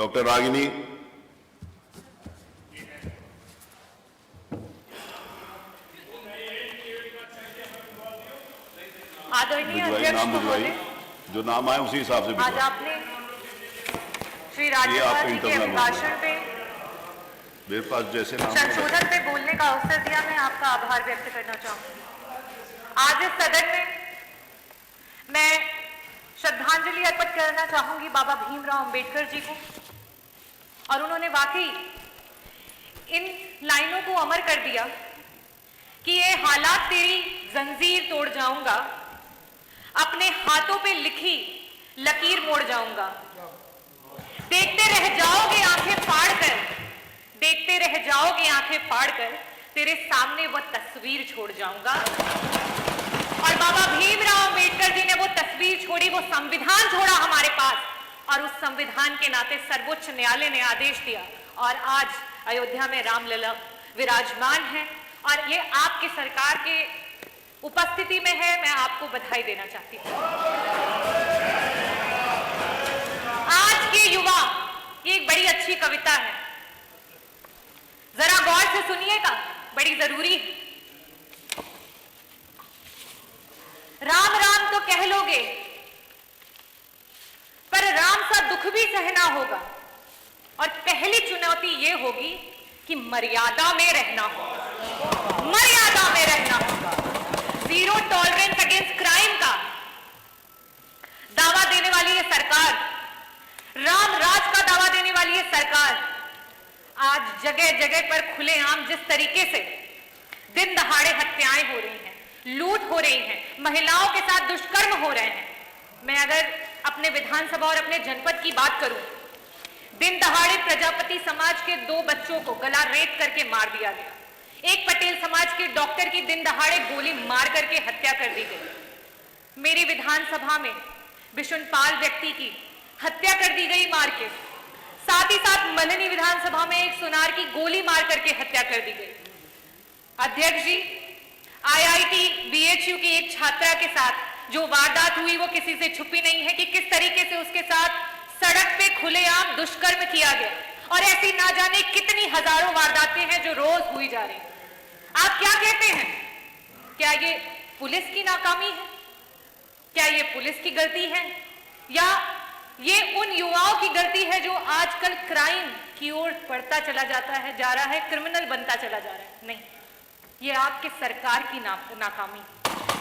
Doctor Ragini. आदरणीय अध्यक्ष महोदय, जो नाम आए उसी हिसाब से आज आपने श्री राज्यपाल जी के अभिभाषण पे मेरे पास जैसे संशोधन पे बोलने का अवसर दिया। मैं आपका आभार व्यक्त करना चाहूंगी। आज इस सदन में मैं श्रद्धांजलि अर्पित करना चाहूंगी बाबा भीमराव अंबेडकर जी को, और उन्होंने वाकई इन लाइनों को अमर कर दिया कि ये हालात तेरी जंजीर तोड़ जाऊंगा, अपने हाथों पे लिखी लकीर मोड़ जाऊंगा, देखते रह जाओगे आंखें फाड़कर, देखते रह जाओगे आंखें फाड़कर, तेरे सामने वह तस्वीर छोड़ जाऊंगा। और बाबा भीमराव अंबेडकर जी ने वो तस्वीर छोड़ी, वो संविधान छोड़ा हमारे पास, और उस संविधान के नाते सर्वोच्च न्यायालय ने आदेश दिया और आज अयोध्या में रामलला विराजमान है और ये आपकी सरकार के उपस्थिति में है। मैं आपको बधाई देना चाहती हूँ। आज के युवा, ये एक बड़ी अच्छी कविता है, जरा गौर से सुनिएगा, बड़ी जरूरी है। राम राम तो कह लोगे, पर राम सा दुख भी सहना होगा, और पहली चुनौती ये होगी कि मर्यादा में रहना होगा, मर्यादा में रहना होगा। जीरो टॉलरेंस अगेंस्ट क्राइम का दावा देने वाली ये सरकार, राम राज का दावा देने वाली ये सरकार, आज जगह जगह पर खुलेआम जिस तरीके से दिन दहाड़े हत्याएं हो रही हैं, लूट हो रही है, महिलाओं के साथ दुष्कर्म हो रहे हैं। मैं अगर अपने विधानसभा और अपने जनपद की बात करूं, दिन दहाड़े प्रजापति समाज के 2 बच्चों को गला रेत करके मार दिया गया। एक पटेल समाज के डॉक्टर की दिन दहाड़े गोली मार करके हत्या कर दी गई। मेरी विधानसभा में बिशुनपाल व्यक्ति की हत्या कर दी गई मार के, साथ ही साथ मल्हनी विधानसभा में एक सुनार की गोली मार करके हत्या कर दी गई। अध्यक्ष जी, IIT BHU की एक छात्रा के साथ जो वारदात हुई वो किसी से छुपी नहीं है कि किस तरीके से उसके साथ सड़क पे खुलेआम दुष्कर्म किया गया, और ऐसी ना जाने कितनी हजारों वारदातें हैं जो रोज हुई जा रही हैं। आप क्या कहते हैं, क्या ये पुलिस की नाकामी है? क्या ये पुलिस की गलती है, या ये उन युवाओं की गलती है जो आजकल क्राइम की ओर बढ़ता चला जाता है, जा रहा है, क्रिमिनल बनता चला जा रहा है? नहीं, ये आपके सरकार की नाकामी,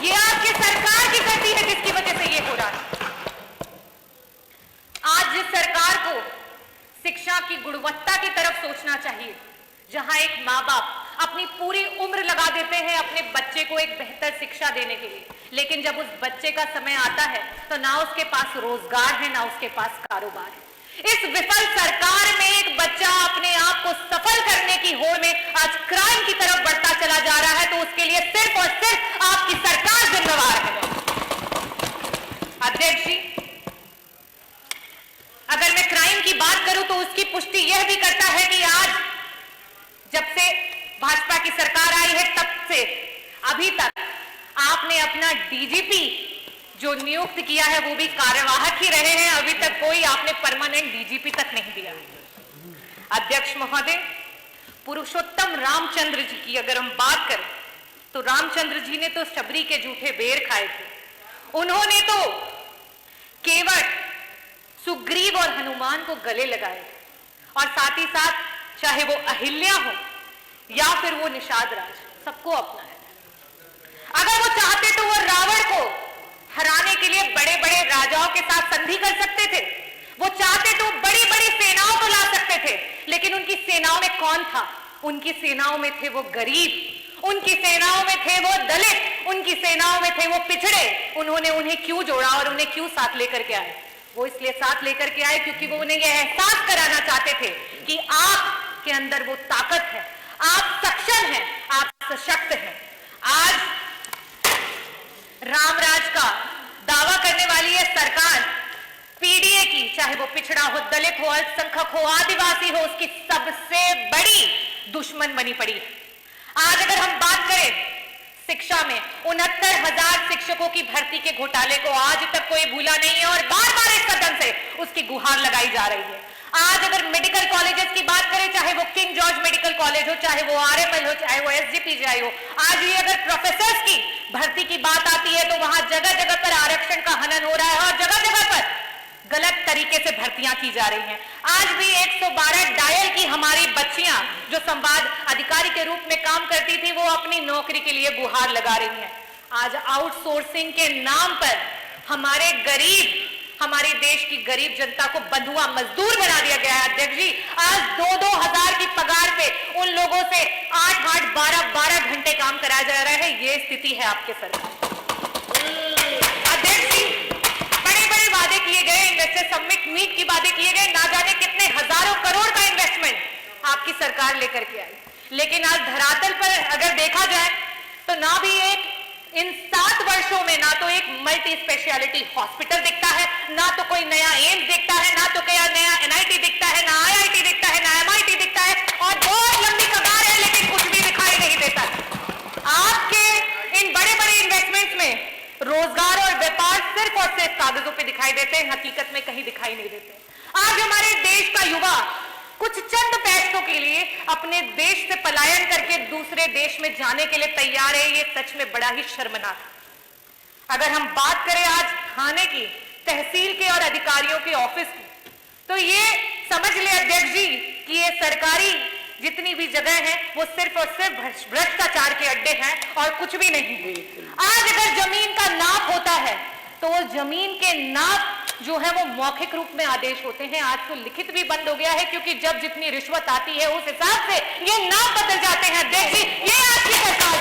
ये आपके सरकार की गलती है जिसकी वजह से ये हो रहा है। आज जिस सरकार को शिक्षा की गुणवत्ता की तरफ सोचना चाहिए, जहां एक माँ बाप अपनी पूरी उम्र लगा देते हैं अपने बच्चे को एक बेहतर शिक्षा देने के लिए, लेकिन जब उस बच्चे का समय आता है तो ना उसके पास रोजगार है, ना उसके पास कारोबार है। इस विफल सरकार में एक बच्चा अपने आप को सफल करने की होड़ में आज क्राइम की तरफ बढ़ता चला जा रहा है, तो उसके लिए सिर्फ और सिर्फ आपकी सरकार जिम्मेवार है। अध्यक्ष जी, अगर मैं क्राइम की बात करूं तो उसकी पुष्टि यह भी करता है कि आज जब से भाजपा की सरकार आई है तब से अभी तक आपने अपना डीजीपी जो नियुक्त किया है वो भी कार्यवाहक ही रहे हैं, अभी तक कोई आपने परमानेंट डीजीपी तक नहीं दिया। अध्यक्ष महोदय, पुरुषोत्तम रामचंद्र जी की अगर हम बात करें तो रामचंद्र जी ने तो शबरी के जूठे बेर खाए थे। उन्होंने तो केवल सुग्रीव और हनुमान को गले लगाए, और साथ ही साथ चाहे वो अहिल्या हो या फिर वो निषाद राज, सबको अपनाया। अगर वो चाहते तो वो रावण को हराने के लिए बड़े बड़े राजाओं के साथ संधि कर सकते थे, वो चाहते तो बड़ी बड़ी सेनाओं को ला सकते थे, लेकिन उनकी सेनाओं में कौन था? उनकी सेनाओं में थे वो गरीब, उनकी सेनाओं में थे वो दलित, उनकी सेनाओं में थे वो पिछड़े। उन्होंने उन्हें क्यों जोड़ा और उन्हें क्यों साथ लेकर के आए? वो इसलिए साथ लेकर के आए क्योंकि वो उन्हें यह एहसास कराना चाहते थे कि आपके अंदर वो ताकत है, आप सक्षम हैं, आप सशक्त हैं। आज रामराज का दावा करने वाली ये सरकार पीडीए की, चाहे वो पिछड़ा हो, दलित हो, अल्पसंख्यक हो, आदिवासी हो, उसकी सबसे बड़ी दुश्मन बनी पड़ी है। आज अगर हम बात करें शिक्षा में 69,000 शिक्षकों की भर्ती के घोटाले को आज तक कोई भूला नहीं है और बार बार इस सदन से उसकी गुहार लगाई जा रही है। आज अगर मेडिकल कॉलेजेस की बात करें, चाहे वो किंग जॉर्ज मेडिकल कॉलेज हो, चाहे वो आरएमएल हो, चाहे वो एसजीपीजीआई हो, आज भी अगर प्रोफेसर्स की भर्ती की बात आती है तो वहां जगह जगह पर आरक्षण का हनन हो रहा है और जगह जगह पर गलत तरीके से भर्तियां की जा रही हैं। आज भी 112 डायल की हमारी बच्चियां जो संवाद अधिकारी के रूप में काम करती थी, वो अपनी नौकरी के लिए गुहार लगा रही हैं। आज आउटसोर्सिंग के नाम पर हमारे गरीब, हमारे देश की गरीब जनता को बंधुआ मजदूर बना दिया गया है। अध्यक्ष जी, आज 2-2 हजार की पगार पे उन लोगों से 8-8, 12-12 घंटे काम कराया जा रहा है। ये स्थिति है आपके सरकार। अध्यक्ष जी, बड़े बड़े वादे किए गए, इन्वेस्टर समिट मीट की वादे किए गए, ना जाने कितने हजारों करोड़ का इन्वेस्टमेंट आपकी सरकार लेकर के आई, लेकिन आज धरातल पर अगर देखा जाए तो ना भी एक इन 7 वर्षों में ना तो एक मल्टी स्पेशलिटी हॉस्पिटल दिखता है, ना तो कोई नया एम्स दिखता है, ना तो कोई नया एनआईटी दिखता है, ना आईआईटी दिखता है, ना एमआईटी दिखता है, और बहुत लंबी कतार है लेकिन कुछ भी दिखाई नहीं देता। आपके इन बड़े बड़े इन्वेस्टमेंट्स में रोजगार और व्यापार सिर्फ और सिर्फ कागजों पे दिखाई देते हैं, हकीकत में कहीं दिखाई नहीं देते। आज हमारे देश का युवा कुछ चंद पैसों के लिए अपने देश से पलायन करके दूसरे देश में जाने के लिए तैयार है। ये सच में बड़ा ही शर्मनाक है। अगर हम बात करें आज थाने की, तहसील के और अधिकारियों के ऑफिस की, तो ये समझ ले अध्यक्ष जी कि ये सरकारी जितनी भी जगह है वो सिर्फ और सिर्फ भ्रष्टाचार के अड्डे हैं और कुछ भी नहीं। आज अगर जमीन का नाप होता है तो वो जमीन के नाप जो है वो मौखिक रूप में आदेश होते हैं। आज तो लिखित भी बंद हो गया है, क्योंकि जब जितनी रिश्वत आती है उस हिसाब से ये नाप बदल जाते हैं। अध्यक्ष जी, ये आपकी सरकार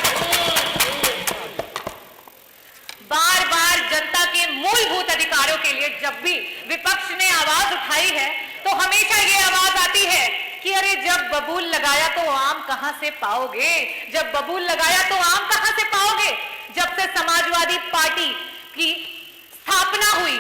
बार बार जनता के मूलभूत अधिकारों के लिए जब भी विपक्ष ने आवाज उठाई है तो हमेशा ये आवाज आती है कि अरे जब बबूल लगाया तो आम कहां से पाओगे, जब बबूल लगाया तो आम कहां से पाओगे। जब से समाजवादी पार्टी की स्थापना हुई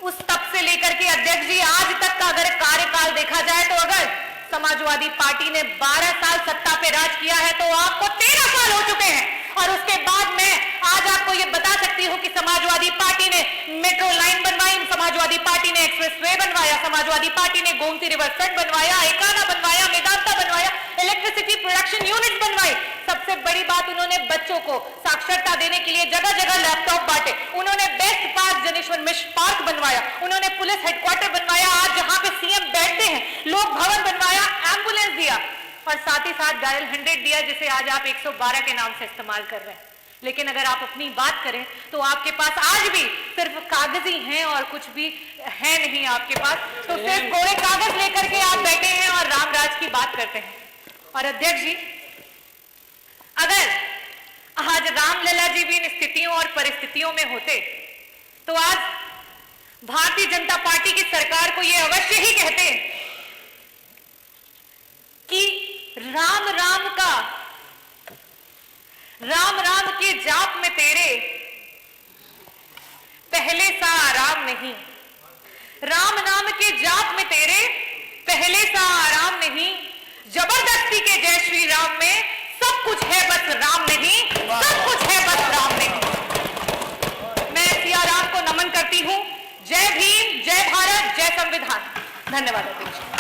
उस तब से लेकर के अध्यक्ष जी आज तक का अगर कार्यकाल देखा जाए तो अगर समाजवादी पार्टी ने 12 साल सत्ता पे राज किया है तो आपको 13 साल हो चुके हैं। और उसके बाद मैं आज आपको ये बता सकती हूं कि समाजवादी पार्टी ने मेट्रो लाइन बनवाई, समाजवादी पार्टी ने एक्सप्रेसवे बनवाया, समाजवादी पार्टी ने गोमती रिवर फ्रंट बनवाया, एकाना बनवाया, मेदांता बनवाया, इलेक्ट्रिसिटी प्रोडक्शन यूनिट बनवाई। सबसे बड़ी बात, उन्होंने बच्चों को साक्षरता देने के लिए जगह जगह लैपटॉप बांटे, उन्होंने best park Janeshwar Mishra park बनवाया, उन्होंने पुलिस हेडक्वार्टर बनवाया, आज जहां पे सीएम बैठते हैं, लोक भवन बनवाया, एम्बुलेंस दिया और साथ ही साथ डायल 100 दिया, जिसे आज आप 112 के नाम से इस्तेमाल कर रहे हैं। लेकिन अगर आप अपनी बात करें तो आपके पास आज भी सिर्फ कागजी हैं और कुछ भी है नहीं आपके पास, तो सिर्फ कोरे कागज लेकर के आप बैठे हैं और राम राज की बात करते हैं। और अध्यक्ष जी, अगर आज रामलला जी भी इन स्थितियों और परिस्थितियों में होते तो आज भारतीय जनता पार्टी की सरकार को यह अवश्य ही कहते कि राम राम का, राम राम के जाप में तेरे पहले सा आराम नहीं, राम नाम के जाप में तेरे पहले सा आराम नहीं, जबरदस्ती के जय श्री राम में सब कुछ है बस राम नहीं, सब कुछ है बस राम नहीं। मैं सिया राम को नमन करती हूं। जय भीम, जय भारत, जय संविधान। धन्यवाद अध्यक्ष।